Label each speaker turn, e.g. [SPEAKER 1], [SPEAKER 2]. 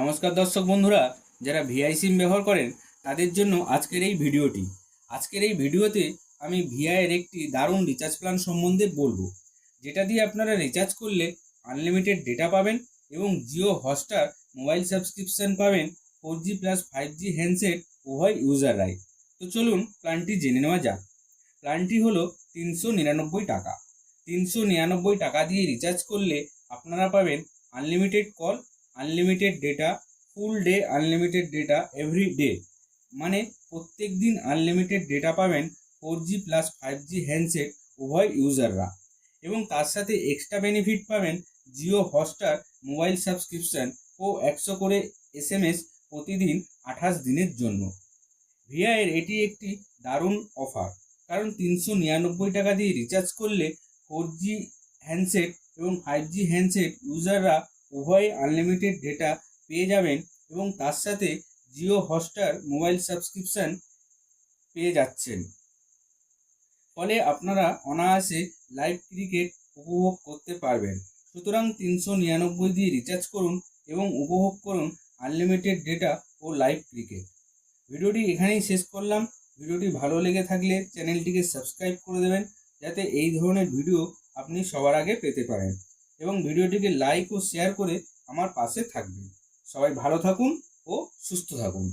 [SPEAKER 1] নমস্কার দর্শক বন্ধুরা, যারা ভিআই সিম ব্যবহার করেন তাদের জন্য আজকের এই ভিডিওটি। আজকের এই ভিডিওতে আমি ভিআইয়ের একটি দারুণ রিচার্জ প্ল্যান সম্বন্ধে বলবো, যেটা দিয়ে আপনারা রিচার্জ করলে আনলিমিটেড ডেটা পাবেন এবং জিও হটস্টার মোবাইল সাবস্ক্রিপশন পাবেন 4G প্লাস 5G হ্যান্ডসেট উভয় ইউজাররাই। তো চলুন প্ল্যানটি জেনে নেওয়া যাক। প্ল্যানটি হলো 399 টাকা। 399 টাকা দিয়ে রিচার্জ করলে আপনারা পাবেন unlimited call, unlimited data, full day unlimited data every day, মানে প্রত্যেক দিন আনলিমিটেড ডেটা পাবেন 4G প্লাস 5G হ্যান্ডসেট উভয় ইউজাররা, এবং তার সাথে এক্সট্রা বেনিফিট পাবেন জিও হটস্টার মোবাইল সাবস্ক্রিপশন ও 100 করে SMS প্রতিদিন 28 দিনের জন্য। ভিআইয়ের এটি একটি দারুণ অফার, কারণ 399 টাকা দিয়ে রিচার্জ করলে 4G হ্যান্ডসেট এবং 5G হ্যান্ডসেট ইউজাররা উভয় আনলিমিটেড ডেটা পেয়ে যাবেন এবং তার সাথে জিও হটস্টার মোবাইল সাবস্ক্রিপশন পেয়ে যাচ্ছেন। ফলে আপনারা অনায়াসে লাইভ ক্রিকেট উপভোগ করতে পারবেন। সুতরাং 399 দিয়ে রিচার্জ করুন এবং উপভোগ করুন আনলিমিটেড ডেটা ও লাইভ ক্রিকেট। ভিডিওটি এখানেই শেষ করলাম। ভিডিওটি ভালো লেগে থাকলে চ্যানেলটিকে সাবস্ক্রাইব করে দেবেন, যাতে এই ধরনের ভিডিও আপনি সবার আগে পেতে পারেন, এবং ভিডিওটিকে লাইক ও শেয়ার করে আমার পাশে থাকবেন। সবাই ভালো থাকুন ও সুস্থ থাকুন।